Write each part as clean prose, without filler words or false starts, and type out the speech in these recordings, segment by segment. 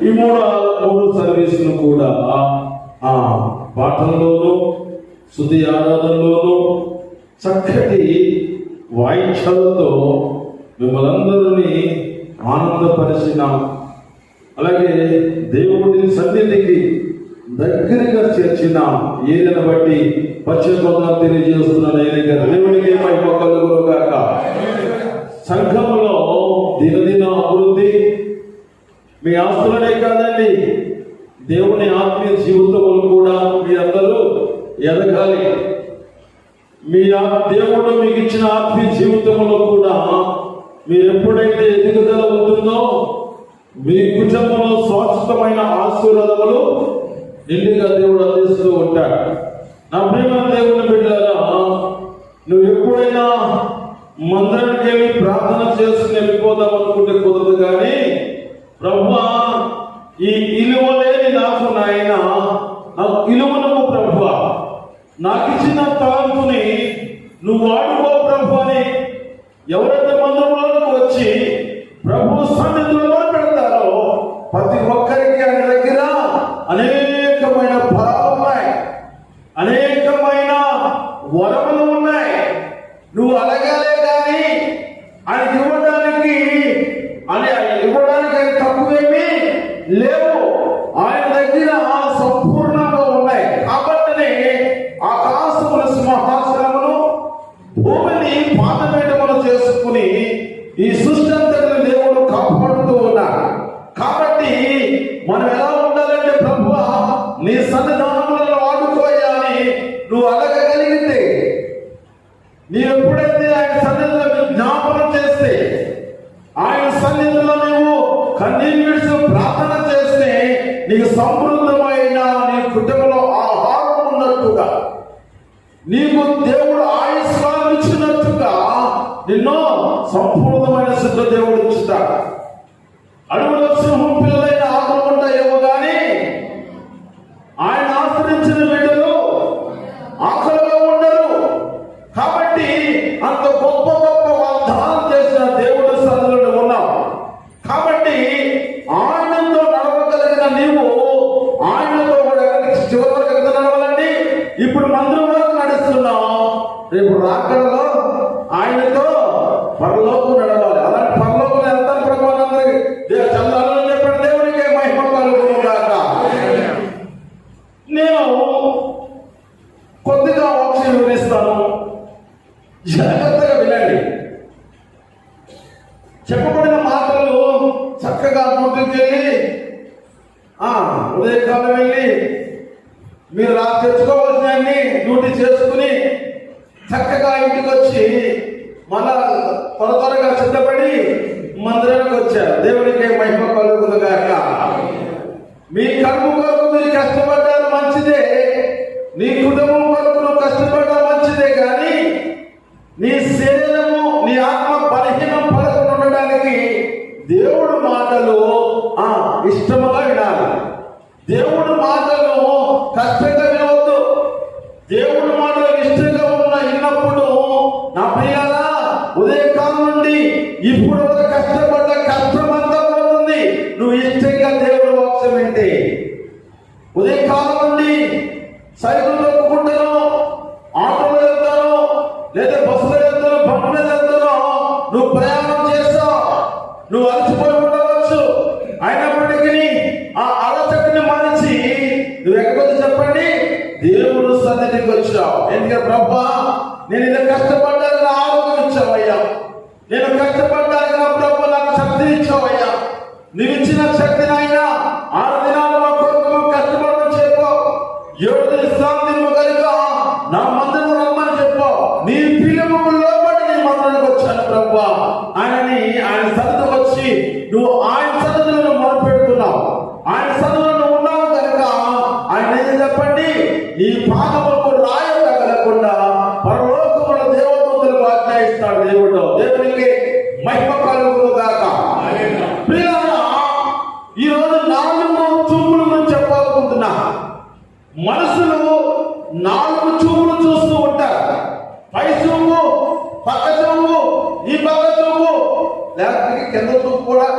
ఈ మూడు సర్వీసులు కూడా పాఠంలోనూ స్తుతి ఆరాధనలోనూ చక్కటి వాయిద్యాలతో మిమ్మల్ందరినీ ఆనందపరిచిన, అలాగే దేవుడి సన్నిధికి దగ్గరగా చేర్చిన ఏదైనా బట్టి పశ్చిమబంగారు తెలియజేస్తున్నాను. దేవునికి మహిమ కలుగునుగాక. సంఘంలో దినదిన అభివృద్ధి మీ ఆస్తులనే కాదండి, దేవుని ఆత్మీయ జీవితంలో కూడా మీరందరూ ఎదగాలి. మీ దేవుడు మీకు ఇచ్చిన ఆత్మీయ జీవితంలో కూడా మీరు ఎప్పుడైతే ఎదుగుదల ఉంటుందో మీ కుటుంబంలో శాశ్వతమైన ఆశీర్వాదములు నిండుగా దేవుడు అందిస్తూ ఉంటాడు. నా ప్రియమైన దేవుని బిడ్డలారా, నువ్వు ఎప్పుడైనా మందిరానికి వెళ్ళి ప్రార్థన చేసుకుని వెళ్ళిపోదాం అనుకుంటే కుదరదు. కానీ ప్రభువా, ఈ ఇలువ లేని నాకు నాయన నాకు ఇలువను ప్రభువా, నాకు ఇచ్చిన తలంపుని నువ్వు వాడుకో ప్రభు అని ఎవరైతే మందిరంలోకి వచ్చి ప్రభు సన్నిధిలో పెడతారో ప్రతి ఒక్కరికి ఆయన దగ్గర అనేకమైన ఫలాలు ఉన్నాయి, అనేకమైన వరములు ఉన్నాయి. నువ్వు అడగాలే కానీ ఆయనకి ఇవ్వడానికి ఆయన తక్కువేమీ లేవు. ఆయన దగ్గర సంపూర్ణంగా ఉన్నాయి. కాబట్టి ఆకాశముల సింహాసనమును భూమిని పాదపీఠములు చేసుకుని ఈ సృష్టి అంతటిని దేవుడు కాపాడుతూ ఉన్నాడు. కాబట్టి మనం ఎలా ఉండాలంటే ప్రభువా, నీ సన్నిధానములను వాడుకోయాలని నువ్వు అడగగలిగితే, నీవు ఎప్పుడైతే ఆయన సన్నిధిలో జ్ఞాపనం చేస్తే, ఆయన సన్నిధిలో నువ్వు కన్నీరు విడిచి ప్రార్థన చేస్తే, నీకు సమృద్ధమైన నీ కుటుంబంలో ఆహారం ఉన్నట్టుగా, నీకు దేవుడు ఆయుష్కాలం ఇచ్చినట్టుగా నిన్ను సంపూర్ణమైన సిద్ధ దేవుడు ఇస్తాడు. అడుగుల సింహం పిల్లలైన ఆకులు ఉంటాయేమో కానీ ఆయన ఆశ్రయించిన బిడ్డలు ఆకలిగా ఉండరు. కాబట్టి అంత గొప్ప గొప్ప వాగ్దానం చేసిన దేవుడు సన్నిధిలో ఉన్నావు. కాబట్టి ఆయనతో నడవగలిగిన నీవు ఆయనతో కూడా చివరి వరకు ఎంత నడవాలండి? ఇప్పుడు మందిరం వరకు నడుస్తున్నావు, రేపు రాకడలో ఆయనతో పరలోకం నడవాలి. అలాంటి పరలోకం ఎంత ప్రభుత్వానికి చంద్రాలను చెప్పండి. దేవునికి మహిమ కలుగునుగాక. నేను కొద్దిగా వాక్యం వివరిస్తాను, జాగ్రత్తగా వినండి. చెప్పబడిన మాటలు చక్కగా నోటికి వెళ్ళి ఉదయకాలం వెళ్ళి మీరు తెచ్చుకోవాల్సినవన్నీ డ్యూటీ చేసుకుని చక్కగా ఇంటికి వచ్చి మళ్ళా త్వరగా సిద్ధపడి మందిరానికి వచ్చారు. దేవునికి మహిమ కలుగునుగాక. మీ కడుపు కొరకు మీరు కష్టపడ్డారు మంచిదే, నీ కుటుంబం కొరకు నువ్వు కష్టపడ్డా మంచిదే. కానీ నీ శరీరము నీ ఆత్మ బలహీనం పడకుండా ఉండడానికి దేవుడు మాటలు ఇష్టముగా వినాలి. దేవుడు మాటలు కష్టంగా వినవద్దు. దేవుడు మాటలు ఇష్టంగా విన్నప్పుడు నా ప్రియారా, ఉదయకాలం నుండి ఇప్పుడు కష్టపడ్డ కష్టమంతా పోతుంది నువ్వు ఇష్టంగా దేవుడు వాక్యం వింటే. ఉదయకాలం నుండి సైకిల్ తొక్కుకుంటాను, ఆటోలో వెళ్తాను, లేదా బస్సులో వెళ్తాను, బండి మీద వెళ్తాను, నువ్వు ప్రయాణం చేస్తావు, నువ్వు అలసిపోయి ఉండవచ్చు. అయినప్పటికీ ఆ అలసటని మనిషి నువ్వు ఎక్కడికి చెప్పండి, దేవుడు సన్నిధికి వచ్చావు. ఎందుకంటే ప్రభా, నేను ఇలా కష్టపడ్డాను, నా ఆరోగ్యం ఇచ్చావయ్యా, నేను కష్టపడ్డాను నా ప్రభు నాకు శక్తి ఇచ్చావయ్యా, నువ్వు ఇచ్చిన శక్తిని అయినా 6 దినాలు మా కొరకు కష్టపడమని చెప్పు, 7 దినాలు కనుక నా మందిరం రమ్మని చెప్పు. నీ పిలుపుకు లోబడి నీ మందిరానికి వచ్చాను ప్రభా ఆయనని. ఆయన సన్నిధికి వచ్చి నువ్వు ఆయన సన్నిధిలో మొదలుపెడుతున్నావు, ఆయన సన్నిధిలో ఉన్నావు కనుక ఆయన ఏం చెప్పండి, నీ పాదములకు రాయి తగలకుండా పరలోకముల దేవదూతలకు ఆజ్ఞాయిస్తాడు దేవుడు. దేవునికి మహిమ కలుగునుగాక. ప్రియులారా, ఈరోజు 4 చూపుల గురించి చెప్పాలనుకుంటున్నా. మనుషులు 4 చూపులు చూస్తూ ఉంటారు. పై చూపు, పక్క చూపు, ఈ పక్క చూపు, లేకపోతే కింద చూపు కూడా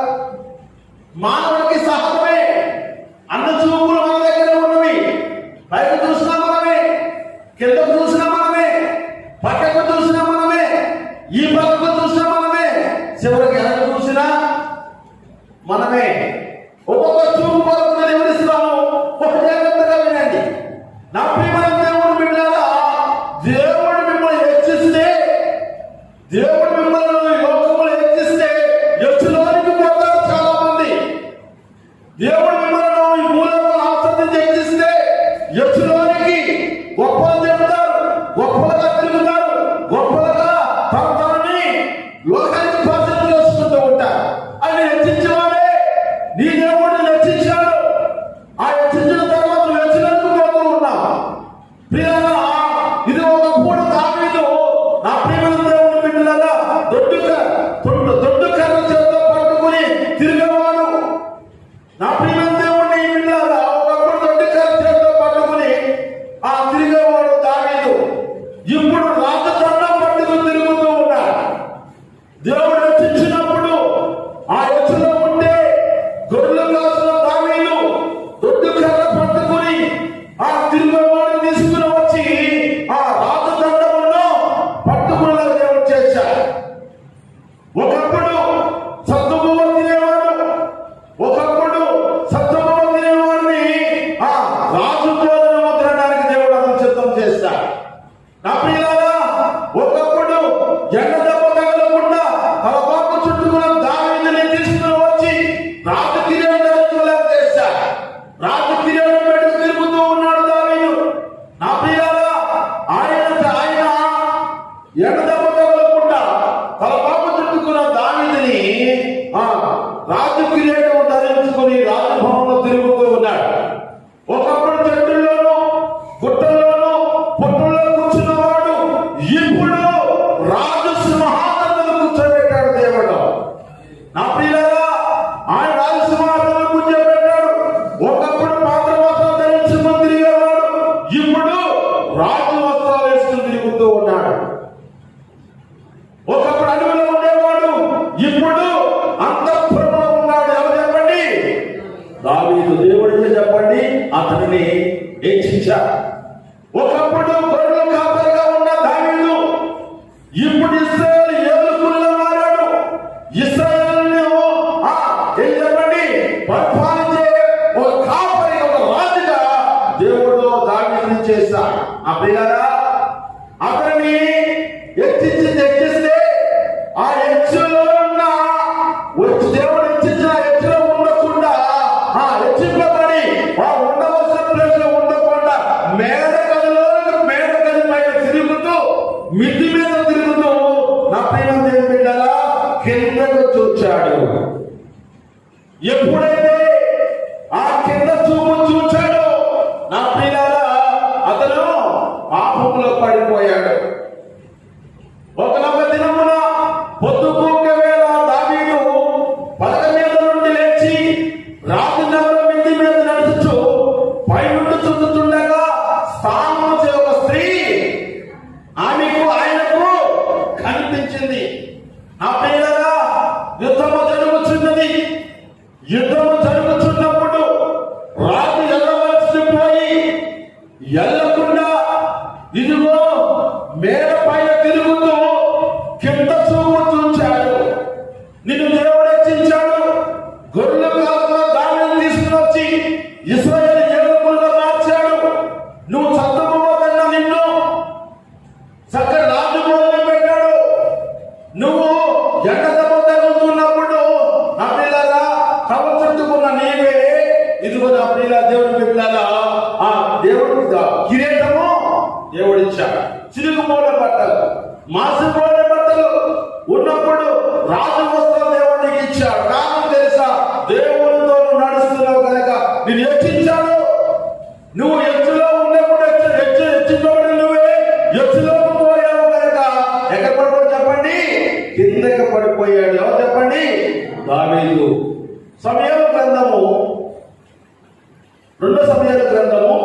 మానవుడికి సహజం. మనమే. ఒక్కొక్క చూపు కొరకు నేను వివరిస్తాను, ఒక జాగ్రత్తగా వినండి. నా ప్రియమైన దేవుడు బిడ్డలారా, దేవుడు మిమ్మల్ని హెచ్చిస్తే, దేవుడు మిమ్మల్ని లోకములు హెచ్చిస్తే హెచ్చులోనికి పోతారు చాలా మంది. దేవుడు మిమ్మల్ని ఈ మూలంలో ఆసక్తి హెచ్చిస్తే హెచ్చులోనికి గొప్పలు చెబుతారు, గొప్పలుగా తిరుగుతారు, గొప్పలుగా తనని లోకానికి పరిచయం చేసుకుంటూ ఉంటారు. అని హెచ్చించేవాడే నీ దేవుడిని హెచ్చించాడు. ఆ హెచ్చించిన తర్వాత హెచ్చినందుకు పోతూ ఉన్నాం. ప్రియులారా, ఇది ఒకప్పుడు దావీదు నా ప్రియమైన దేవుని బిడ్డలారా దొడ్డు కర్ర చేతితో పట్టుకుని తిరిగేవాడు. నా ప్రియమైన దేవుని బిడ్డలారా, ఒకప్పుడు దొడ్డు కర్ర చేతితో పట్టుకుని తిరిగేవాడు దావీదు. ఇప్పుడు రాజదండం పట్టుకుని తిరుగుతూ ఉన్నాడు. దేవుడు హెచ్చించినప్పుడు ఆ హెచ్చులో ఉంటే గొర్రెలు కాసిన దావీదు దొడ్డు కర్ర పట్టుకుని తిరిగేవాడిని తీసుకుని వచ్చి ఆ రాజదండమును పట్టుకుని దేవుడు చేశాడు. ఒకప్పుడు సత్తుబువ్వ తినేవాడు, ఒకప్పుడు సత్తుబువ్వ తినేవాడిని రాజు భోజనము తినడానికి దేవుడు అతను సిద్ధం చేశాడు. నా ప్రియులారా, ఒకప్పుడు ఎండ దెబ్బ తగలకుండా తలపాకు చుట్టుకున్న దావీదుని తీసుకుని వచ్చి రాజు కిరీటం చేశాడు. రాజు కిరీటం పెట్టుకు తిరుగుతూ ఉన్నాడు దావీదు. నా ప్రియులారా, ఆయన ఎండ దెబ్బ తగలకుండా తలపాకు చుట్టుకున్న దావీదుని రాజు కిరీటం ధరించుకుని రాజభవనంలో తిరుగుతూ ఉన్నాడు. ఒకప్పుడు చెట్టుల్లోనూ గుట్టల్లోనూ పుట్టల్లో కూర్చున్నవాడు ఇప్పుడు రాజు సింహాసనంలో కూర్చోబెట్టాడు దేవుడు. నా ప్రియులారా, ఆయన రాజు సింహాసనంలో కూర్చోబెట్టాడు. ఒకప్పుడు పాత్ర వస్త్రాలు ధరించుకుని తిరిగేవాడు, ఇప్పుడు రాజు వస్త్రాలు వేసుకుని తిరుగుతూ ఉన్నాడు. ఒకప్పుడు అడవిలో ఉండేవాడు, ఇప్పుడు అంతఃపురంలో ఉన్నాడు. ఎవరు చెప్పండి? దావీదు. దేవుడికి చెప్పండి, అతనిని హెచ్చించాడు. ఒకప్పుడు గొర్రెల కాపరిగా ఉన్న దావీదు ఇప్పుడు ఇశ్రాయేలు ఏలుకునిగా మారాడు. ఇశ్రాయేలును ఏం చెప్పండి, పరిపాలించే ఒక కాపరి, ఒక రాజుగా దేవుడు దావీదుని చేశాడు. ఆ ప్రియులారా, అతనిని హెచ్చిస్తే ఆ హెచ్చులో ఉన్న దేవుడు హెచ్చించిన హెచ్చులో ఉండకుండా హెచ్చింపబడి ఉండవలసిన ప్లేస్ లో ఉండకుండా మేడ గది పైన తిరుగుతూ, మిద్ది మీద తిరుగుతూ, నా ప్రియమైన దేవుని బిడ్డలారా, కిందకు చూచాడు. ఎప్పుడైతే ఆ కింద చూపు చూచాడో నా ప్రియులారా, అతను పాపంలో పడిపోయాడు. ఒకనొక దినమున పొద్దుకూకే వేళ దావీదు పలక మీద నుండి లేచి రాజనగరం మిద్ది మీద నడుచుచు పైనుండి చుట్టుతుండగా స్థానము చే ఒక స్త్రీ ఆయనకు కనిపించింది. నా ప్రియులారా, యుద్ధము జరుగుతున్నది. యుద్ధము జరుగుతున్నప్పుడు రాజు ఎల్లవలసి పోయి ఎల్లకుండా ఇదిగో మేడ పైన తిరుగుతూ కింద చూపు చూచాడు. నిన్ను దేవుడు హెచ్చించాడు. గొర్రెలు కాసిన దానిని తీసుకుని వచ్చి ఇశ్రాయేలు ఏలుకులుగా మార్చాడు. నువ్వు చదువుకోవద్దన్న నిన్ను చక్కని రాజు భోజనం పెట్టాడు. నువ్వు ఎండ దెబ్బ తగులుతున్నప్పుడు నా పిల్లలా తల చుట్టుకున్న నీవే ఇదిగో నా పిల్ల దేవుడి పిల్లలా దేవుడు కిరీటము దేవుడిచ్చాడు. చిరుగుమూల బట్టలు, మాసిపోయిన బట్టలు ఉన్నప్పుడు రాజు వస్త్రం దేవుడికి ఇచ్చాడు. కారణం తెలుసా? దేవుడితో నడుస్తున్నావు కనుక నేను హెచ్చించాడు. నువ్వు ఎత్తులో ఉన్నప్పుడు హెచ్చించబడి నువ్వే ఎత్తులోకి పోయావు కనుక ఎక్కడ పడిపోయి చెప్పండి, కిందకి పడిపోయాడు. ఎవరు చెప్పండి? దావీదు. సమయాల గ్రంథము, 2 సమయాల గ్రంథము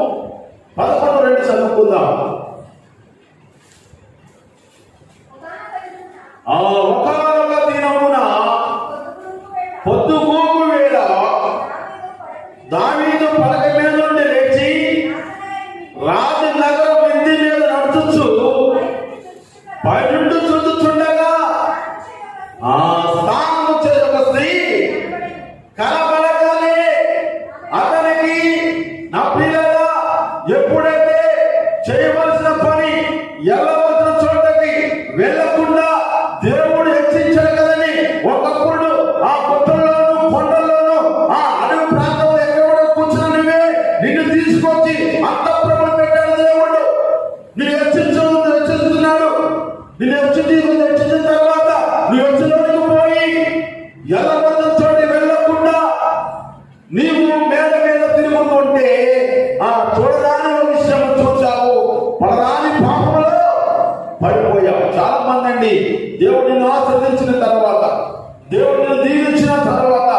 11:2 చదువుకుందాం. ఒకనొక దినమున పొద్దుగూకు వేళ దావీదు పలక మీద నుండి లేచి రాజనగరం మిద్ది మీద నడుచుచు పైనుండి చూచుచుండగా స్థానము చే ఒక స్త్రీ నీవు మేడ మీద తిరుగుతుంటే ఆ చూడరాని విషయం చూచావు, పడరాని పాపంలో పడిపోయావు. చాలా మంది అండి దేవుడిని ఆశ్రదించిన తర్వాత, దేవుడిని దీవించిన తర్వాత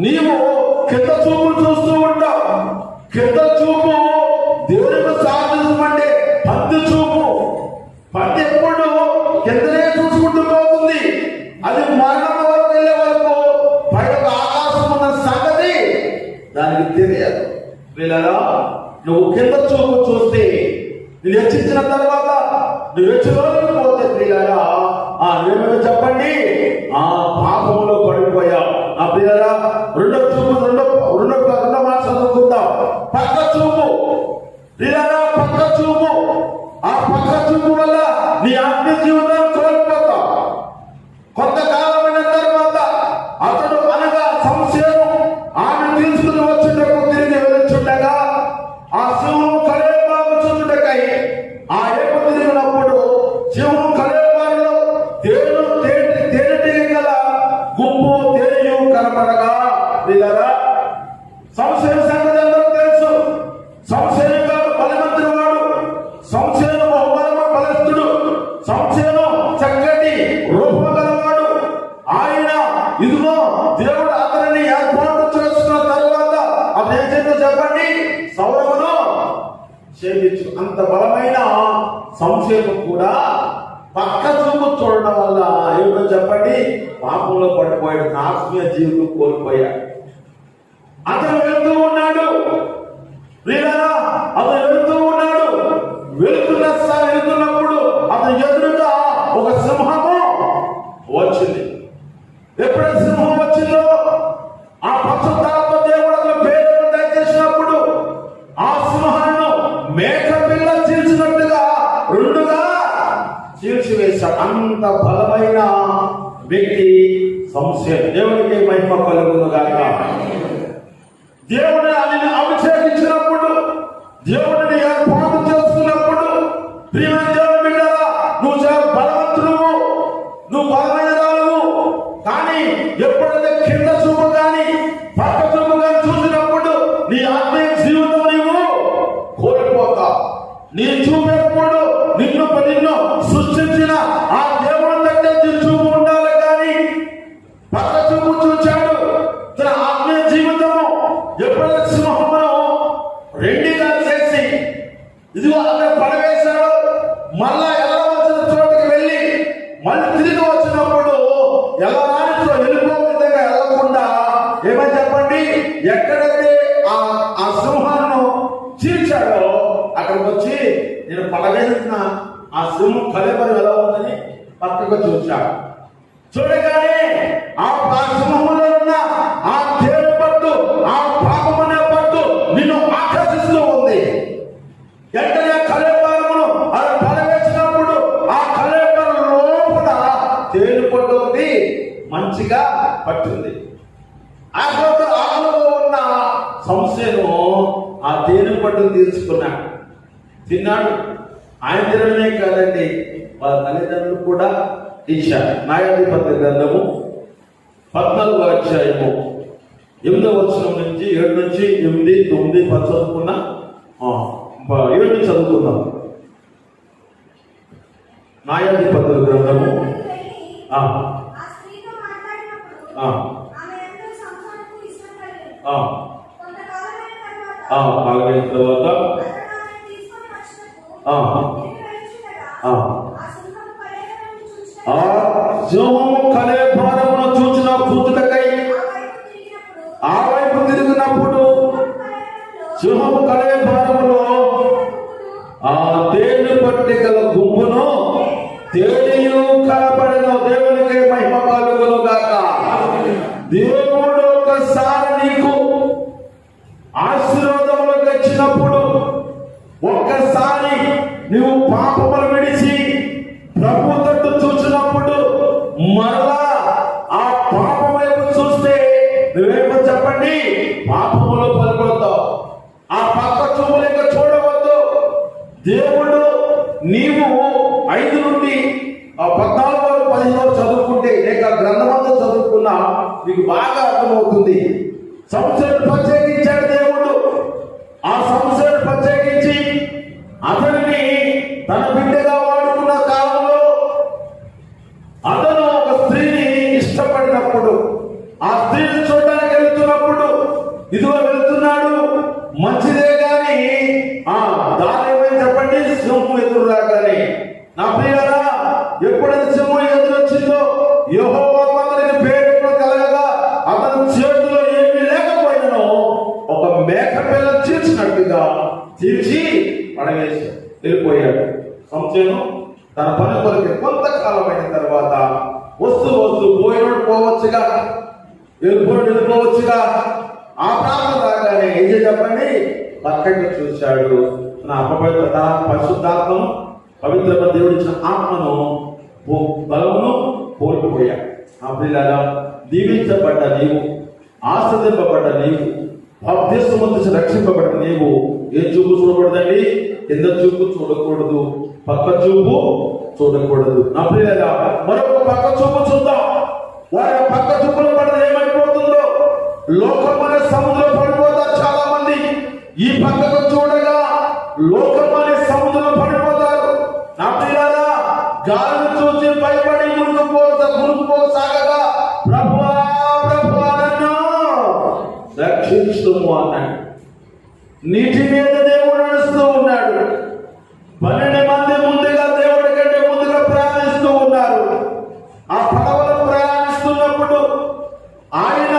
నీవు కింద చూపు చూస్తూ ఉంటావు. కింద చూపు దేవుడికి సాధించమంటే పంది చూపు. పంది ఎప్పుడు కిందనే చూసుకుంటూ పోతుంది. అది మరణం వరకు వెళ్ళే వరకు బయటకు ఆకాశం ఉన్న సంగతి దానికి తెలియదు. వీళ్ళరా నువ్వు కింద చూపు చూస్తే నువ్వు హెచ్చించిన తర్వాత నువ్వు హెచ్చులోకి పోతే వీళ్ళరా నువ్వేమో చెప్పండి పాపంలో పడిపోయావు. ఆ పిల్లరా రెండో చూపు రెండో మాట చదువుకుందాం. పక్క చూపు పిల్లరా, పక్క చూపు. ఆ పక్క చూపు వల్ల నీ ఆత్మీయ జీవితాన్ని కోల్పోతావు. కొంతకాలమైన తర్వాత అతడు అనగా సంశయం ఆమె తీసుకుని వచ్చుటకు తిరిగి వెళ్ళుచుండగా ఆ సింహం కళేబాగు చూచుటకై ఆ ఏపు తిరిగినప్పుడు సింహం కళేబాగులో తేనెటీగ గల గుంపు తేనెయు కనపడగా వీళ్ళరా సంశయం సంగతి అందరూ తెలుసు. సంశయం గారు బలవంతుడు వాడు, సంశయం బలస్తుడు, సంశయం చక్కటి రూపం గలవాడు. ఆయన ఇదిగో దేవుడు అతనిని ఏర్పాటు చేసుకున్న తర్వాత అతను ఏం చేద్దో చెప్పండి, సౌరమును సేవించు. అంత బలమైన సంశయం కూడా పక్క చూపు చూడడం వల్ల ఏమిటో చెప్పండి, పాపంలో పడిపోయాడు, ఆత్మీయ జీవితం కోల్పోయాడు. అతను వెళ్తూ ఉన్నాడు వీళ్ళరా, అతను వెళ్తూ ఉన్నాడు. వెళ్తున్నప్పుడు అతను ఎదురుగా ఒక సింహము వచ్చింది. ఎప్పుడైతే సింహం వచ్చిందో ఆ పరిశుద్ధాత్మ దేవుడు అతను పేరు దయచేసినప్పుడు ఆ సింహాలను మేక పిల్ల చీల్చినట్టుగా రెండుగా చీల్చివేశాడు. అంత బలమైన వ్యక్తి సంశయం. దేవునికి మహిమ కలుగును గాక. దేవుడిని ఆయన అభిషేకించినప్పుడు, దేవుడిని ఏర్పాటు చేసుకున్నప్పుడు ప్రియమైన దేవుని బిడ్డలారా, నువ్వు చాలా బలవంతుడు, నువ్వు బలమైన రావు. కానీ ఎప్పుడైతే కింద చూపు కానీ పక్క చూపు కానీ చూసినప్పుడు నీ ఆత్మీయ జీవితం నీవు కోల్పోతావు. నీ చూపు ఎప్పుడు నిన్ను సృష్టించిన ఆ దేవుడు తగ్గ చూపు ఉండాలి. కానీ పక్క చూపు చూచాడు. తన ఆత్మీయ జీవితము ఎప్పుడైతే సింహమును రెండుగా చేసి ఇదిగో అక్కడ పడవేశాడు, మళ్ళా వెళ్ళవలసిన చోటుకి వెళ్ళి మళ్ళీ తిరిగి వచ్చినప్పుడు వెళ్ళడానికి వెళ్ళిపో విధంగా వెళ్ళకుండా ఏమని చెప్పండి, ఎక్కడైతే ఆ సింహాన్ని చీల్చాడో అక్కడికి వచ్చి నేను పడవేసిన ఆ సింహం కలేబరి ఎలా ఉందని పక్కకు చూశాడు. చూడగానే ఆ సింహంలో ఉన్న ఆ తేలు పట్టు, ఆ పాపమనే పట్టు నిన్ను ఆకర్షిస్తూ ఉంది. వెంటనే కలేబరమును అది పడవేసినప్పుడు ఆ కలేబర లోపల తేలు పట్టు ఒకటి మంచిగా పట్టింది. ఆకలిలో ఉన్న సంశయము ఆ తేనె పట్టును తీర్చుకున్నాడు, తిన్నాడు. ఆయన తినడమే కాదండి, వాళ్ళ తల్లిదండ్రులు కూడా ఇచ్చారు. న్యాయాధిపతి గ్రంథము 14వ అధ్యాయము 8వ వచనం నుంచి 7 నుంచి 8, 9, 10 చదువుకున్నా. 7 చదువుకుందాం. న్యాయాధిపతుల గ్రంథము అలాగైన తర్వాత సింహము కళేబరమును చూచుటకై ఆ వైపు తిరిగినప్పుడు సింహము కళేబరములో ఆ తేలు పట్టి గల గుంపును తేలియు కనబడిన. దేవునికి మహిమ కలుగును గాక. దేవుడు ఒకసారి నీకు ఆశీర్వాదంలోకి వచ్చినప్పుడు, ఒక్కసారి నువ్వు పాపములు విడిచి ప్రభు తట్టు చూసినప్పుడు మరలా ఆ పాపం వైపు చూస్తే నువ్వేమో చెప్పండి, పాపములో పడిపోతావు. ఆ పక్క చూపులేక చూడవద్దు. దేవుడు నీవు 5 నుండి 14 వరకు 15 వరకు చదువుకుంటే లేక గ్రంథమంతా చదువుకున్నా మీకు బాగా అర్థమవుతుంది. సంస్థను ప్రత్యేకించాడు దేవుడు. ఆ సంస్థను ప్రత్యేకించి అతనిని తన బిడ్డగా వాడుకున్న కాలంలో అతను ఒక స్త్రీని ఇష్టపడినప్పుడు, ఆ స్త్రీని చూడడానికి వెళ్తున్నప్పుడు, ఇదిగో వెళ్తున్నాడు మంచిదే గాని దాని ఏమని చెప్పండి, సింహం ఎదురు రాగానే. నా ప్రియారా, ఎప్పుడైతే సింహం ఎదురొచ్చిందో యెహోవా అతనికి పేరు కలగగా అతని చేతిలో ఏమీ లేకపోయినో ఒక మేక పిల్ల చీల్చినట్టుగా చీల్చి పడవేసి వెళ్ళిపోయాడు. సంశయం తన పని కొరకు కొంతకాలం అయిన తర్వాత వస్తూ పోయినోడు పోవచ్చుగా, వెళ్ళిపోవచ్చుగా. ఆ ప్రాంతం రాగానే ఏం చెప్పండి, పక్కకి చూశాడు. నా అపవిత్రత, పరిశుద్ధాత్మను, పవిత్రమైన దేవుడు ఇచ్చిన ఆత్మను, బలమును కోల్పోయాడు. ఆ పిల్లల దీవించబడ్డ నీవు, ఆశ్రదింపబడ్డ నీవు, బాప్తిస్మము రక్షింపబడ్డ నీవు ఏ చూపు చూడకూడదండి, కింద చూపు చూడకూడదు, పక్క చూపు చూడకూడదు. నా పిల్లల మరొక పక్క చూపు చూద్దాం. వారి పక్క చూపులు పడిన ఏమైపోతుందో, లోకం అనే సముద్రం పడిపోతారు చాలా మంది. ఈ పక్కకు చూడగా లోకం అనే సముద్రం పడిపోతారు. నా పిల్లలా, గాలిని చూసి భయపడి మునుకుపోసాగగా ప్రభువా ప్రభువా నన్ను రక్షించుము అన్నాడు. నీటి మీద దేవుడు నడుస్తూ ఉన్నాడు. 12 మంది ముందుగా దేవుడి కంటే ముందుగా ప్రయాణిస్తూ ఉన్నారు. ఆ పడవలు ప్రయాణిస్తున్నప్పుడు ఆయన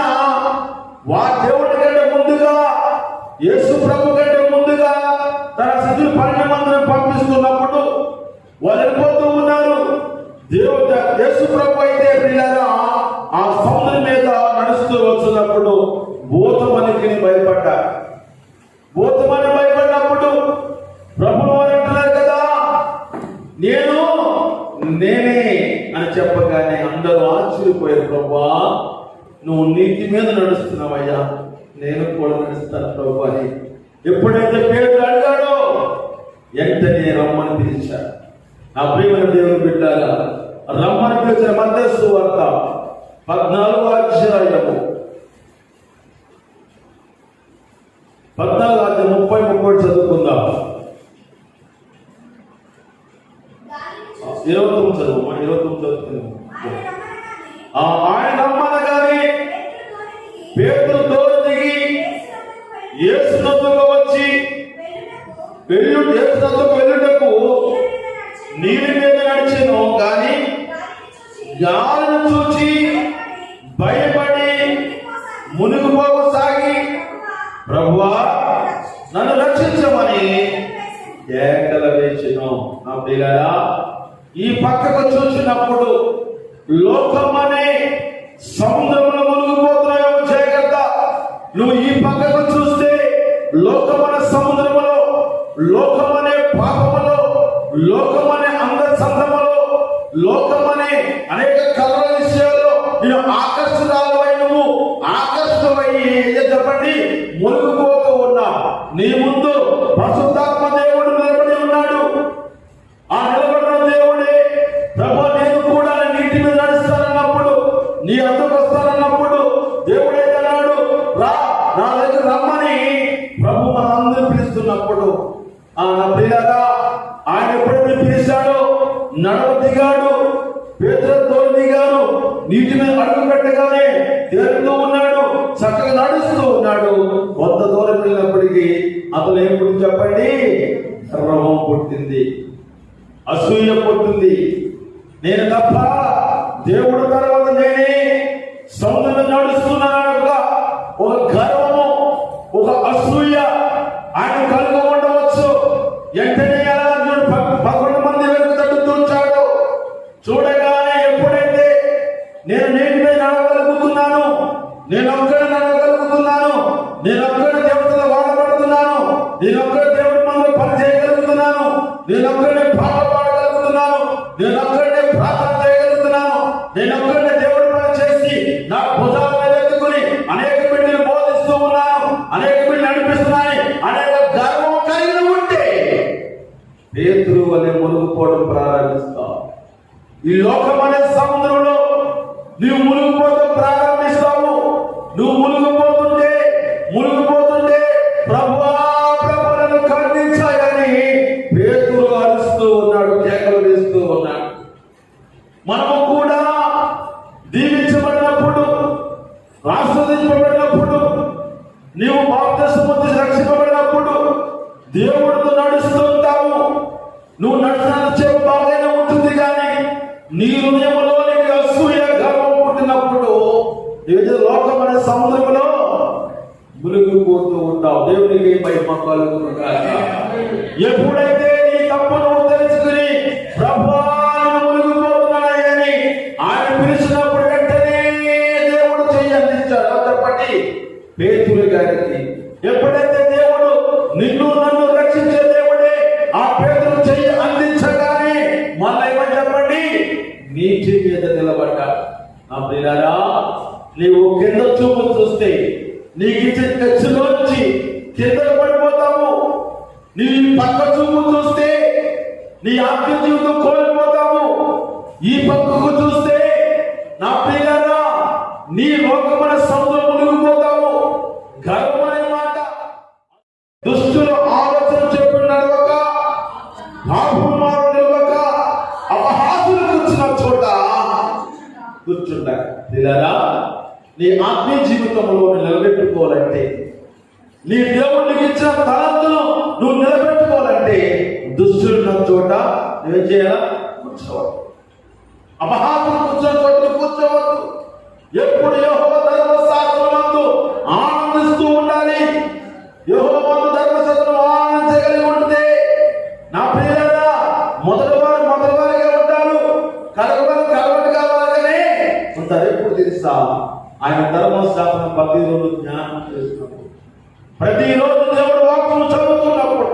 దేవుడి కంటే ముందుగా, యేసు ప్రభు కంటే ముందుగా తన శిష్యులు 12 మందిని పంపిస్తున్నప్పుడు వదిలిపోతూ ఉన్నారు. యేసు ప్రభు అయితే ప్రియులారా ఆ సముద్రం మీద నడుస్తూ వచ్చినప్పుడు భూతమనికి భయపడ్డారు. భూతమని భయపడినప్పుడు ప్రభు వారు అంటున్నారు కదా, నేనే అని చెప్పగానే అందరూ ఆశ్చర్యపోయారు. ప్రభువా, నువ్వు నీటి మీద నడుస్తున్నావయ్యా, నేను కూడా నడుస్తాను ప్రభు అని ఎప్పుడైతే పేరు అడిగాడో వెంటనే రమ్మని పిలిచాడు. నా ప్రియమైన దేవుని బిడ్డలారా, రమ్మని పిలిచిన మత్తయి సువార్త 14వ అధ్యాయము 30 చదువుకుందాం. 29 చదువుకుందాం. ఆయన రమ్మనగానే పేతురు దోణి దిగి యేసు నొద్దకు వచ్చి యేసు నొద్దకు వెళ్ళుటకు నీటి మీద నడిచెను. కానీ గాలిని చూచి భయపడి మునిగిపోసాగి ప్రభువా నన్ను రక్షించమని కేకలు వేచెను. నా ప్రియులారా, ఈ పక్కకు చూసినప్పుడు లోకం అనే సముద్రంలో మునిగిపోతున్నాయో జాగ్రత్త. నువ్వు ఈ పక్కకు చూస్తే లోకం అనే సముద్రములో, లోకం అనే పాపములో, లోకం అనే అందచందములో, లోకం అనే అనేక కలల విషయాల్లో నేను ఆకర్షితురాలవై, నువ్వు ఆకర్షితమై చెప్పండి మునిగిపోతూ ఉన్నా. నీ ముందు పరిశుద్ధాత్మ దేవుడు నిలబడి ఉన్నాడు. ఆ నిలబడిన దేవుడే ప్రభు నేను కూడా నీటి మీద నడుస్తానన్నప్పుడు, నీ అందుకు వస్తానన్నప్పుడు దేవుడే అన్నాడు, రా నా దగ్గర రమ్మని ప్రభు మనందరూ పిలుస్తున్నప్పుడు నా ప్రియులారా, ఆయన ఎప్పుడైతే పిలిచాడో నడవ దిగాడు. పేతురు దిగాడు. నీటి మీద అడుగు పెట్టగానే తేలుతూ ఉన్నాడు, చక్కగా నడుస్తూ ఉన్నాడు. కొంత దూరం వెళ్ళినప్పటికీ అతను ఎప్పుడు చెప్పండి, గర్వం పుట్టింది, అసూయ పుట్టింది. నేను తప్ప దేవుడు తర్వాత నేనే సముద్రం నడుస్తున్నాను. ఒక గర్వము, ఒక అసూయ ఆయన కలిగి ఉండవచ్చు. వెంటనే 11 మంది వెనుక తట్టుతుంచాడు. చూడగానే ఎప్పుడైతే నేను నీటి మీద నడవగలుగుతున్నాను, నేను ఒక్కడే నడవగలుగుతున్నాను, నేను ఒక్కడే దేవతలు వాడబడుతున్నాను, నేను ఒక్కడే దేవుడి మందు పని చేయగలుగుతున్నాను, నేను ఒక్కడే పాట పాడగలుగుతున్నాను, నేను ఒక్కడే ప్రార్థన చేయగలుగుతున్నాను, నేను ఒక్కడే దేవుడి పని చేసి నా భుజాల మీద ఎత్తుకుని అనేక బిడ్డలు బోధిస్తూ ఉన్నాను, అనేక బిడ్డలు నడిపిస్తున్నాయి, అనేక గర్వం కలిగి ఉంటే పేతురు వలె మునిగిపోవడం ప్రారంభిస్తావు. ఈ లోకం అనే సముద్రంలో నువ్వు మునిగిపోవడం ప్రారంభిస్తావు. నువ్వు మునిగిపోతుంటే నీవు బాప్తిస్మం పొంది రక్షింపబడినప్పుడు దేవుడితో నడుస్తూ ఉంటావు. నువ్వు నడిచిన చేపు బాగానే ఉంటుంది, కానీ నీ హృదయంలో నీకు అసూయ గర్వం పుట్టినప్పుడు ఏదో లోకమైన సముద్రంలో మునిగిపోతూ ఉంటావు. దేవునికి మహిమ కలుగును గాక. ఎప్పుడైతే నీ తప్పు నువ్వు తెలుసుకుని ప్రభువా మునిగిపోతున్నాయని ఆయన పిలిచినప్పుడు వెంటనే దేవుడు చెయ్యి అందించాడు. అంతపట్టి పేతురు గారికి ఎప్పుడైతే దేవుడు నిన్ను నన్ను రక్షించే దేవుడే ఆ పేతురు చెయ్యి అందించగానే మళ్ళీ ఏమని చెప్పండి, నీటి మీద నిలబడ్డాడు. నా ప్రియులారా, నీవు కింద చూపు చూస్తే నీకు ఇచ్చే ఖర్చులోంచి కిందకు పడిపోతావు. నీ పక్క చూపు చూస్తే నీ ఆత్మ జీవితం కోల్పోతావు. ఈ పక్కకు చూస్తే నా ప్రియులారా నీ లోకమైన సముద్రం మునిగిపోతావు. గర్వం అనే మాట దుష్టుల ఆలోచన చెప్పిన నడవక, పాపుమారు నిలవక, అపహాసులు కూర్చున్న చోట కూర్చుంటారు. ప్రియులారా, నీ ఆత్మీయ జీవితంలో నిలబెట్టుకోవాలంటే, నీ దేవుడికి ఇచ్చిన తలంతును నువ్వు నిలబెట్టుకోవాలంటే దుష్టులున్న చోట నువ్వేం చేయాలా? కూర్చోవద్దు. అపహాసులు కూర్చున్న చోట కూర్చోవద్దు. ఎప్పుడు యెహోవా ధర్మశాస్త్రమందు ఆనందిస్తూ ఉండాలి. యెహోవా ధర్మశాస్త్రం ఆనందించగలిగి ఉంటే నా ప్రియులారా, మొదటివారిగా ఉంటారు, కలవటి కావాలనే ఉంటారు. ఎప్పుడు తెలుసా? ఆయన ధర్మశాస్త్రం ప్రతిరోజు జ్ఞానం చేస్తున్నప్పుడు, ప్రతిరోజు దేవుడు వాక్యం చదువుతున్నప్పుడు,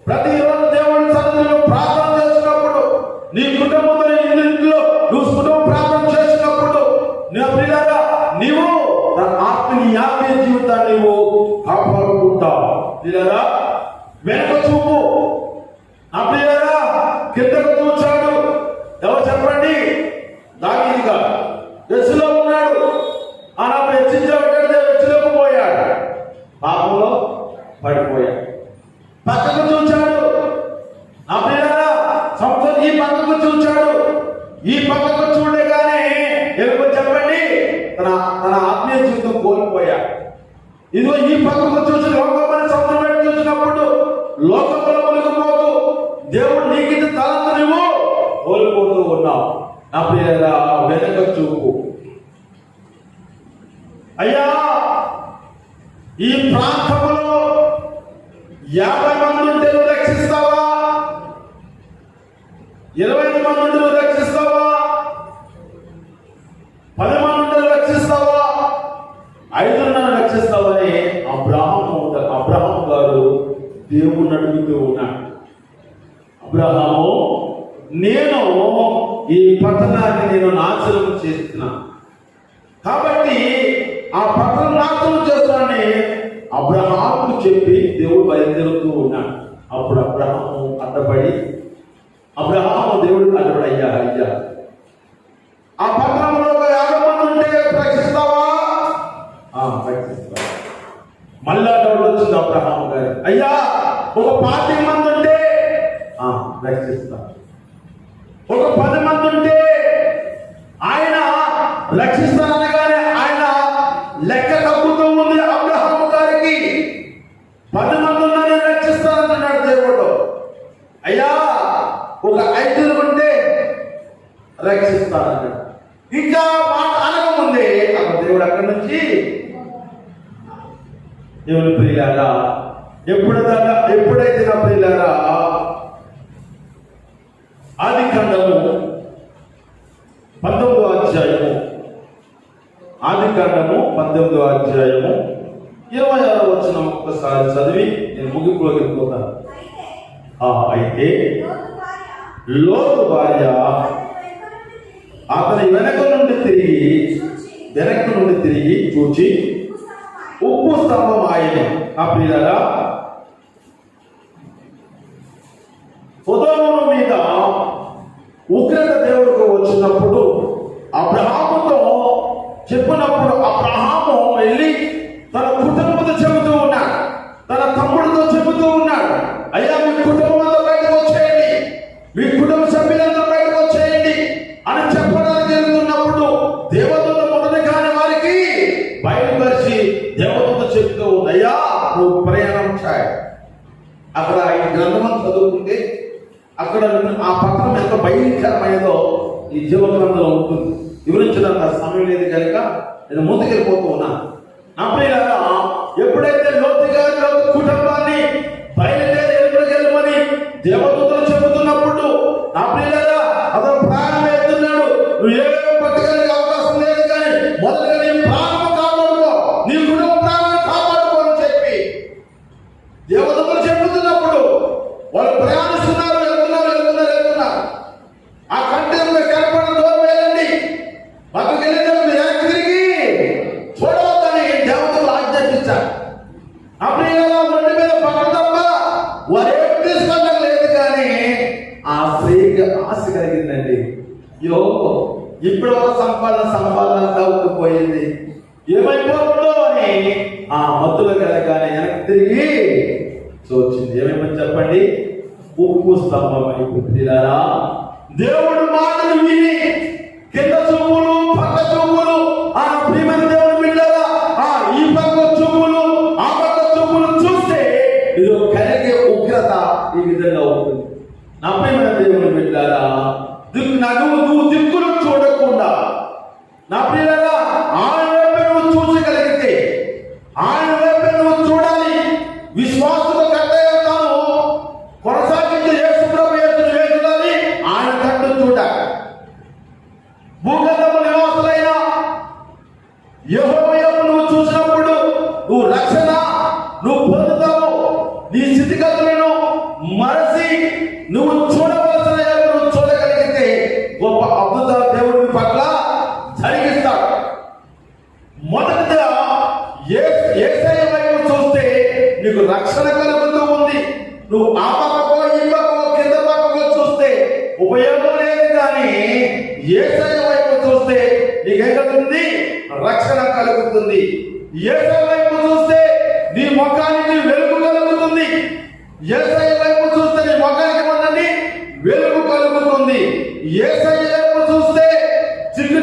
ప్రతిరోజు దేవుడి సన్నిధిలో ప్రార్థన చేసినప్పుడు, నీ కుటుంబంలో ఇంట్లో నువ్వు కుటుంబ ప్రార్థన చేసినప్పుడు నా ప్రియులారా నీవు ఆత్మీయ జీవితాన్ని నీవు కాపాడుకుంటావు. ప్రియులారా, వెనక చూపు. నా ప్రియులారా, కిందకు చూచాడు. ఎవరు చెప్పండి? దావీదుగా దశలో ఉన్నాడు. ఆనాడు హెచ్చించబడ్డాడు, వెచ్చలోకి పోయాడు, పాపంలో పడిపోయాడు. పక్కకు చూచాడు. నా ప్రియులారా, సంవత్సరం ఈ పక్కకు చూచాడు. ఈ పక్కకు చూడగానే ఎవరు చెప్పండి? తన ఆత్మీయ జీవితం కోల్పోయాడు. ఇదిగో ఈ పక్కకు చూసి లోకమైన సముద్రం చూసినప్పుడు లోకంలో మునిగిపోతూ దేవుడు నీకు తలంతు నువ్వు కోల్పోతూ ఉన్నావు. నా ప్రియులారా, వెనక చూపు. అయ్యా, ఈ ప్రాంతంలో 50 మంది ఉంటే నువ్వు రక్షిస్తావా? 20 మంది ఉంటే నువ్వు రక్షిస్తావా? 10 మంది ఉంటే రక్షిస్తావా? 5 రక్షిస్తావని అబ్రహాము గారు దేవుణ్ణి అడుగుతూ ఉన్నాడు. అబ్రహాము, నేను ఈ పట్టణాన్ని నేను నాశనం చేస్తున్నాను, కాబట్టి ఆ పట్టణం నాశనం చేస్తానని అబ్రహాముకు చెప్పి దేవుడు బయలుదేరుతూ ఉన్నాడు. అప్పుడు అబ్రహాము దేవుడికి అడ్డపడి, అయ్యా ఆ పట్టణంలో 50 మంది ఉంటే రక్షిస్తావా? రక్షిస్తావా? మళ్ళా డౌట్ వచ్చింది అబ్రహాము గారు, అయ్యా ఒక 40 మంది ఉంటే రక్షిస్తా. ఒక 10 మంది ఉంటే ఆయన రక్షిస్తానగానే ఆయన లెక్క తగ్గుతూ ఉంది అబ్రహాము గారికి. 10 మంది ఉన్నారని రక్షిస్తానన్నాడు దేవుడు. అయ్యా ఒక 5 ఉంటే రక్షిస్తానన్నాడు. ఇంకా మాట అనకముందే అక్కడ దేవుడు అక్కడి నుంచి దేవుని ప్రియులారా, ఎప్పుడైతే నా ప్రియులారా ఆదికాండము 19వ అధ్యాయము 26వ వచనం ఒక్కసారి చదివి నేను ముగింపులోకి వెళ్ళిపోతాను. అయితే లోతు భార్య అతని వెనక నుండి తిరిగి చూచి ఉప్పు స్తంభం ఆయను. ఆ ప్రియులారా, సొదొమ మీద ఉగ్రత దేవుడికి వచ్చినప్పుడు అబ్రహాముతో చెప్పినప్పుడు అబ్రహాము వెళ్ళి తన కుటుంబంతో చెబుతూ ఉన్నాడు, తన తమ్ముడితో చెబుతూ ఉన్నాడు, అయ్యా మీ కుటుంబంతో బయటకు వచ్చేయండి, మీ కుటుంబ సభ్యులంతా బయటకు వచ్చేయండి అని చెప్పడానికి జరుగుతున్నప్పుడు దేవదూత మొదటి కాని వారికి బయలుపరిచి దేవదూత చెబుతూ ఉంది, అయ్యా నువ్వు ప్రయాణం చేయాలి. అక్కడ ఈ గ్రంథం చదువుకుంటే అక్కడ ఆ పత్రం ఎంత భయంకరమైనదో ఈ జీవగ్రంథంలో ఉంటుంది. వివరించడానికి సమయం లేదు కనుక నేను ముందుకెళ్ళిపోతూ ఉన్నాను. నా ప్రియులారా, ఎప్పుడైతే లోతు గారి కుటుంబాన్ని బయలుదేరి వెళ్ళమని దేవదూతలు చెబుతున్నప్పుడు, నా ప్రియులారా, అతను ప్రాణం ఎత్తున్నాడు. నువ్వు ఏ పట్టుకెళ్ళే అవకాశం లేదు, కానీ మొదలుగా నీ ప్రాణం కాపాడుకో, నీ కుటుంబ ప్రాణాన్ని కాపాడుకో అని చెప్పి దేవదూతలు చెబుతున్నప్పుడు వాళ్ళు ప్రయాణిస్తున్నారు, వెళ్తున్నారు. ఆ కంటైనర్ కనపడిన దూరం వెళ్ళండి, పక్కకి వెళ్ళేటప్పుడు వెనక్కి తిరిగి చూడవద్దని దేవతలు ఆజ్ఞాపించారు. అప్పుడు ఒంటి మీద పక్కన తప్ప వారేం తీసుకోవడం లేదు, కానీ ఆ స్త్రీకి ఆశ కలిగిందండి. యో ఇప్పుడు సంపాదన తవ్వుకుపోయింది, ఏమైపోతుందో అని ఆ మత్తులో కానీ వెనక్కి తిరిగి చూచింది. ఏమైపోయింది చెప్పండి? ఉప్పు స్తంభం అయిపోతుందిలారా. దేవుడు మాటలు విని కింద చూపులు పక్క చూపులు, ఆ ప్రియమైన దేవుడు బిడ్డరా, ఈ పక్క చూపులు ఆ పక్క చూపులు చూస్తే ఇది కలిగే ఉగ్రత ఈ విధంగా ఉంటుంది. నా ప్రియమైన దేవుడు బిడ్డరా, నువ్వు దిక్కులు చూడకుండా, నా ప్రియరా, ఆయన వైపు నువ్వు చూసగలిగితే, ఆయన వైపు నువ్వు చూడాలి. విశ్వాసంతో కట్టేస్తాను కొనసాగించే యేసు ప్రభు చూడాలి, ఆయన కట్టు చూడాలి. భూగర్భ నివాసులైన యెహోవా నువ్వు చూసినప్పుడు నువ్వు రక్షణ నువ్వు పొందుతావు. నీ స్థితిగతులను మరచి నువ్వు చూడవలసిన నువ్వు చూడగలిగితే గొప్ప అద్భుత దేవుడి పట్ల జరిగిస్తాడు. మొదటిగా యేసయ్య వైపు చూస్తే నీకు రక్షణ కలుగుతూ ఉంది. నువ్వు ఆ పక్కకో ఈ పక్కకో కింద పక్కకో చూస్తే ఉపయోగం లేదు, కానీ యేసయ్య వైపు చూస్తే నీకేకతుంది రక్షణ కలుగుతుంది. యేసయ్య వైపు చూస్తే నీ ముఖానికి వెలుగు కలుగుతుంది. యేసయ్య వైపు చూస్తే నీ ముఖానికి ఉన్నది వెలుగు కలుగుతుంది. యేసయ్య వైపు చూస్తే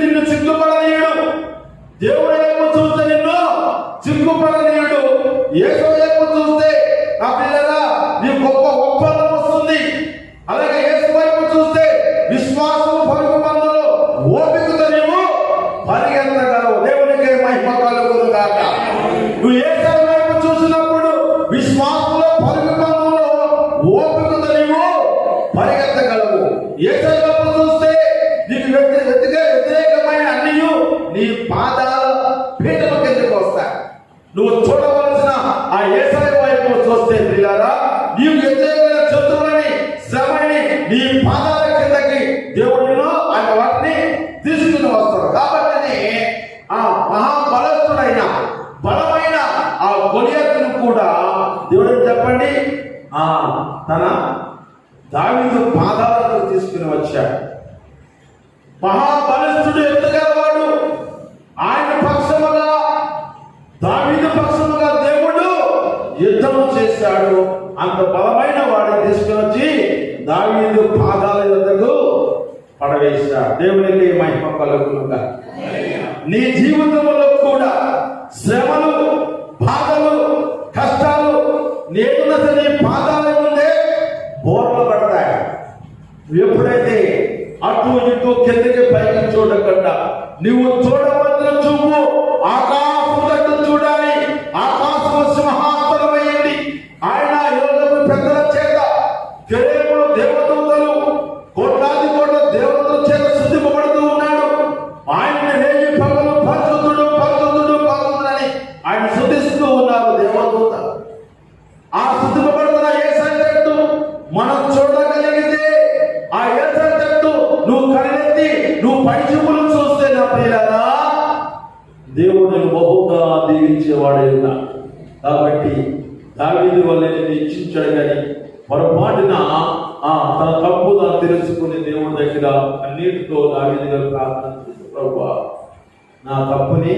నిన్ను సిగ్గుపడనీయుడు. దేవుడి వైపు చూస్తే నిన్ను సిగ్గుపడనీయుడు. యేసయ్య వైపు చూస్తే నా పిల్లరా నీ గొప్ప ఒప్పందం వస్తుంది. అలాగే యేసు వైపు చూస్తే విశ్వాసం పరుగు పందులు ఓపికతో నీవు పరిగెత్తగలవు. దేవునికే మహిమ కలుగును గాక. నువ్వు యేసయ్య వైపు చూసినప్పుడు విశ్వాసంలో పరుగు పందులు ఓపికతో నీవు పరిగెత్తగలవు. యేసయ్య వైపు చూస్తే నీకు వ్యతిరేకమైన అన్ని నీ పాదాల పీఠల కిందకు వస్తాయి. నువ్వు చూడవలసిన ఆ యేసయ్య వైపు చూస్తే ప్రియులారా, నీవు వ్యతిరేకమైన శత్రువులని శ్రమని నీ పాదాల కిందకి దేవుడిలో ఆయన వాటిని తీసుకుని వస్తాడు. కాబట్టి ఆ మహాబలస్తుడైన బలమైన ఆ గొలియాతును కూడా దేవుడు చెప్పండి తన దావీదు పాదాలకు తీసుకుని వచ్చాడు. మహాబలస్తుడు ఎత్తుగలవాడు, ఆయన పక్షముగా దావీదు పక్షముగా దేవుడు యుద్ధము చేశాడు. అంత బలమైన వాడిని తీసుకుని వచ్చి దావీదు పాదాల యొద్దకు పడవేశాడు. దేవునికి మహిమ కలుగునుగా. నీ జీవితంలో కూడా శ్రమలు బాధలు కష్టాలు నేనున్న నీ పాదాల ముందే బోర్లు పడతాయి. ఎప్పుడైతే అటు ఇటు కిందకి పైకి చూడకుండా నువ్వు చూడవలసిన చూపు ఆకాశం తట్టు చూడాలి. ఆకాశం సింహాసనమైంది. ఆయన యోగము పెద్దల చేత కేవలం దేవదూతలు కోట్లాది కోట్ల దేవతల చేత శుద్ధింపబడుతూ ఉన్నాడు. ఆయన రేయి పగలు పరిశుద్ధుడు పరిశుద్ధుడు పరిశుద్ధుడని ఆయన శుద్ధిస్తూ ఉన్నారు దేవదూత. ఆ శుద్ధింపబడుతున్న యేసయ్య తట్టు మనం చూడగలిగితే, ఆ యేసయ్య తట్టు నువ్వు కళ్ళెత్తి నువ్వు పై చూపులు చూస్తే నా ప్రియులారా, దేవుడిని బహుగా దీవించేవాడే ఉన్నాడు. కాబట్టి దావీదు వల్లే ఇచ్చించాడు, కానీ పొరపాటున తన తప్పు తాను తెలుసుకుని దేవుడి దగ్గర అన్నిటితో దావీదు గారు ప్రార్థన చేసి, ప్రభువా నా తప్పుని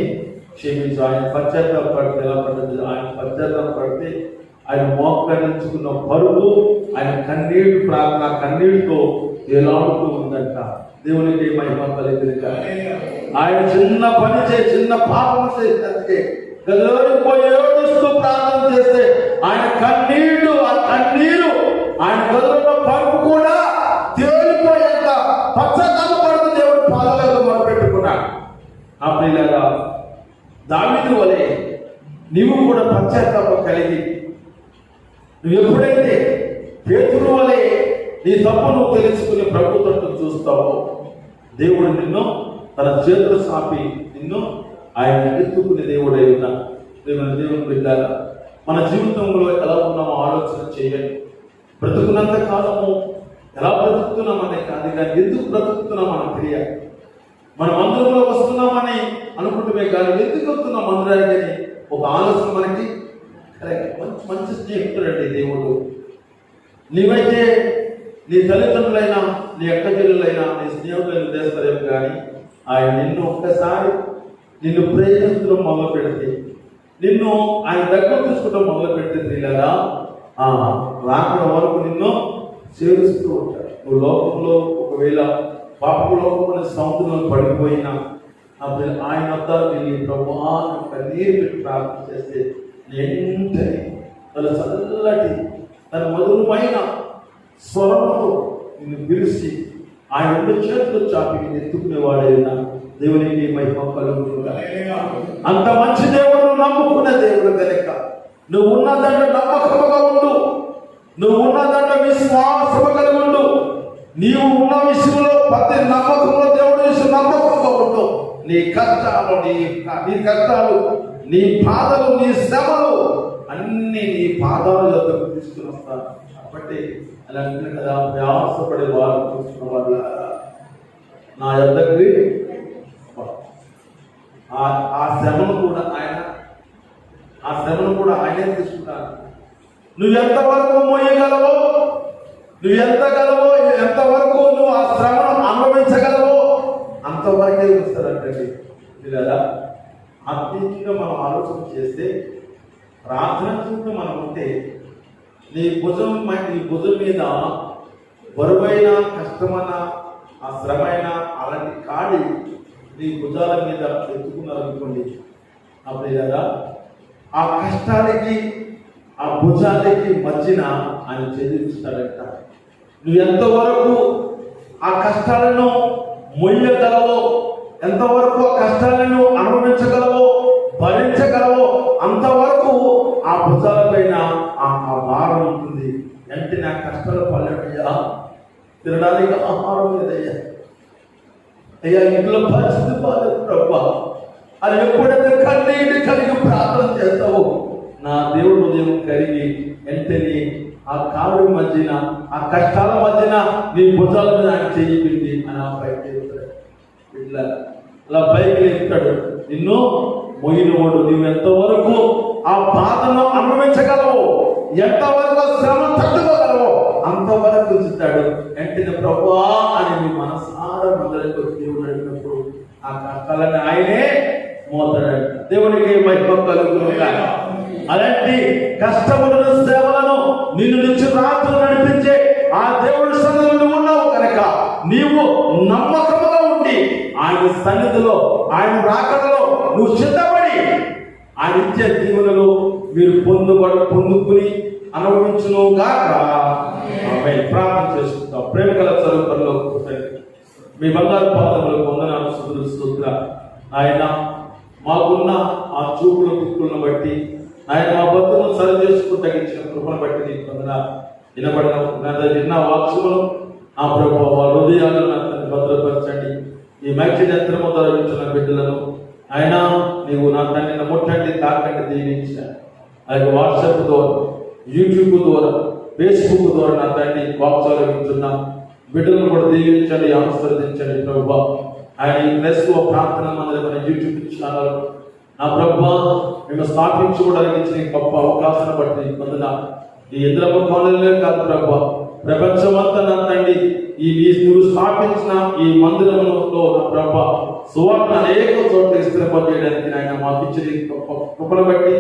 క్షమించు. ఆయన పశ్చాత్తాపడితే ఎలా పడుతుంది? ఆయన పశ్చాత్తాపడితే ఆయన మోకరించుకున్న పరుగు ఆయన కన్నీటి ప్రార్థన కన్నీటితో ఎలాడుతూ ఉందంట. దేవునికి మహిమ కలిగింది. ఆయన చిన్న పని చిన్న పాపం చేస్తే గదిలోకి పోయి ఏడుస్తూ ప్రార్థన చేస్తే నదులలో పరుపు కూడా తేలిపోయేంత పశ్చాత్తాపడుతూ దేవుడు పాదాలకు మొదలుపెట్టుకున్నాడు. ఆ ప్రియులారా, దావీదు వలె నీవు కూడా పశ్చాత్తాపం కలిగి నువ్వు ఎప్పుడైతే పేతురు వలె నీ తప్పు నువ్వు తెలుసుకుని ప్రభు తట్టు చూస్తావో దేవుడు నిన్ను తన చేతులు సాపి నిన్ను ఆయన ఎత్తుకునే దేవుడై ఉన్నా. దేవుని బిడ్డారా, మన జీవితంలో ఎలా ఉన్నామో ఆలోచన చేయండి. బ్రతుకున్నంత కాలము ఎలా బ్రతుకుతున్నామనే కాదు, కానీ ఎందుకు బ్రతుకుతున్నామని తెలియాలి. మనం మందిరంలో వస్తున్నామని అనుకుంటుమే కానీ ఎందుకు వస్తున్నాం మందిరానికి ఒక ఆలోచన మనకి మంచి మంచి స్నేహితుడు అండి దేవుడు. నీవైతే నీ తల్లిదండ్రులైనా నీ అక్కచెల్లెలైనా నీ స్నేహితులను చేస్తారేమో కానీ ఆయన నిన్ను ఒక్కసారి నిన్ను ప్రేమించడం మొదలు పెడితే, నిన్ను ఆయన దగ్గర తీసుకుంటాం మొదలు పెడితే లేదా రాకడ వరకు నిన్ను చేరుస్తూ ఉంటాడు. నువ్వు లోకంలో ఒకవేళ పాపపు లోకంలో సముద్రంలో పడిపోయినా ఆయన వద్ద నీ ప్రభువా కన్నీరు పెట్టి ప్రార్థన చేస్తే వెంటనే తన చల్లటి తన మధురమైన స్వరంతో నిన్ను పిలిచి ఆయన రెండు చేతులు చాపి ఎత్తుకునేవాడైనా దేవునికి మహిమ కలుగునుగా. అంత మంచి దేవుడు, నమ్ముకునే దేవుడు కనుక నువ్వు ఉన్నదంటే నమ్మకముగా ఉండు, నువ్వు ఉన్నదంటే విశ్వాసము కలిగి ఉండు. నీవు ఉన్న విషయంలో ప్రతి నమ్మకంలో దేవుడు విషయం నమ్మకంగా ఉండు. నీ కష్టాలు నీ కష్టాలు, నీ బాధలు, నీ శ్రమలు అన్ని నీ పాదాల యొద్దకు తీసుకుని వస్తాను. కాబట్టి అలా కదా, ప్రయాసపడే వారు చూస్తున్న వాళ్ళ నా యొద్దకు ఆ శ్రమను కూడా ఆయనే తీసుకుంటాను. నువ్వు ఎంతవరకు మోయగలవో, నువ్వు ఎంతవరకు నువ్వు ఆ శ్రమను అనుభవించగలవో అంతవరకే చూస్తారంటే. లేదా ఆత్మీయంగా మనం ఆలోచన చేస్తే, ప్రార్థన జీవితం మనం ఉంటే నీ భుజం మీద బరువైన కష్టమైన ఆ శ్రమైన అలాంటి కాడి నీ భుజాల మీద ఎత్తుకున్నారనుకోండి, అప్పుడు లేదా ఆ కష్టానికి ఆ భుజాలకి మధ్యన ఆయన చెల్లిస్తాడంట. నువ్వు ఎంతవరకు ఆ కష్టాలను మొయ్యగలవో, ఎంతవరకు ఆ కష్టాలను అనుభవించగలవో, భరించగలవో అంతవరకు ఆ భుజాల పైన ఆ భారం ఉంటుంది. వెంటనే ఆ కష్టాలు పల్లెటయ్యా, తినడానికి ఆహారం లేదయ్యా, అయ్యా ఇంట్లో పరిస్థితి బాలేదు ప్రభు అని ఎప్పుడైతే కన్నీటి కలిగి ప్రార్థన చేస్తావో నా దేవుడు ఉదయం కలిగి వెంటనే ఆ కాడు మధ్యన ఆ కష్టాల మధ్యన నీ భుజాల మీద ఆయన చెయ్యి అని ఆ పైకి ఇట్లా అలా పైకి ఎక్కుతాడు. నిన్ను మోయినవాడు. నువ్వు ఎంతవరకు ఆ బాధను అనుభవించగలవు, ఎంతవరకు శ్రమ తట్టుకోగలవు అంతవరకు ఉంచుతాడు. వెంటనే ప్రభువా అని నీ మనసారా మొదలకు దేవుడు అడిగినప్పుడు ఆ కష్టాలని ఆయనే మోతాడు. దేవునికి మహిమ కలుగునుగా. అలాంటి కష్టములను సేవలను నిన్ను నుంచి రాత్రులు నడిపించే ఆ దేవుడి సన్నిధిలో నువ్వు ఉన్నావు కనుక నీవు నమ్మకముగా ఉండి ఆయన సన్నిధిలో ఆయన రాకడలో నువ్వు సిద్ధపడి ఆయన ఇచ్చే దీవెనలు మీరు పొందుకుని అనుభవించును గాక. ప్రార్థన చేసుకుంటాం. ప్రేమ గల స్వరూపంలో మీ బంగారు పాదములకు వందనాలు స్తుతులు స్తోత్ర. ఆయన మాకున్న ఆ చూపుల దిక్కులను బట్టి ఆయన మా బతుకులను సరి చేసుకుని తగ్గించిన కృపను బట్టి నీకు వందనాలు. విన్న వాక్యములు ఆ ప్రభు వాళ్ళ హృదయాలను అతన్ని భద్రపరచండి. ఈ మైకి యంత్రము ధరించిన బిడ్డలను ఆయన నీవు నా తండ్రిని ముట్టండి, తాకండి, దీవించాను. అలాగే వాట్సాప్ ద్వారా, యూట్యూబ్ ద్వారా, ఫేస్బుక్ ద్వారా నా తండ్రి వాక్సాలు వింటున్నా బిడ్డలను కూడా దీవించండి, ఆశీర్వదించండి ప్రభు. ఆయన ఈ ప్రెస్లో ప్రార్థన మందిరమైన యూట్యూబ్ ఛానల్ నా ప్రభు మేము స్థాపించుకోవడానికి ఇచ్చిన గొప్ప అవకాశాన్ని బట్టి పొందిన ఈ ఇంద్రమ్మ కాలనీలే కాదు ప్రభు, ప్రపంచమంతా నా తండ్రి ఈ నువ్వు స్థాపించిన ఈ మందిరంలో నా ప్రభ సువార్త అనేక చోట్ల స్థిరపజేయడానికి ఆయన మాకు ఇచ్చిన కృపను బట్టి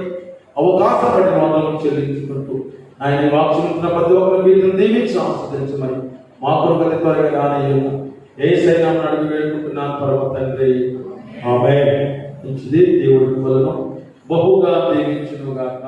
అవకాశం బట్టి మాత్రం చెల్లించుకుంటూ ఆయన వాక్చున్న ప్రతి ఒక్కరు వీటిని దీవించి ఆస్వాదించమని మా కొరకు త్వరగా రానయ్యున్న యేసయ్య నామమున అడిగి వేడుకుంటున్నాను పరమ తండ్రి, ఆమేన్. దేవుడి వలన బహుగా దీవించును గాక.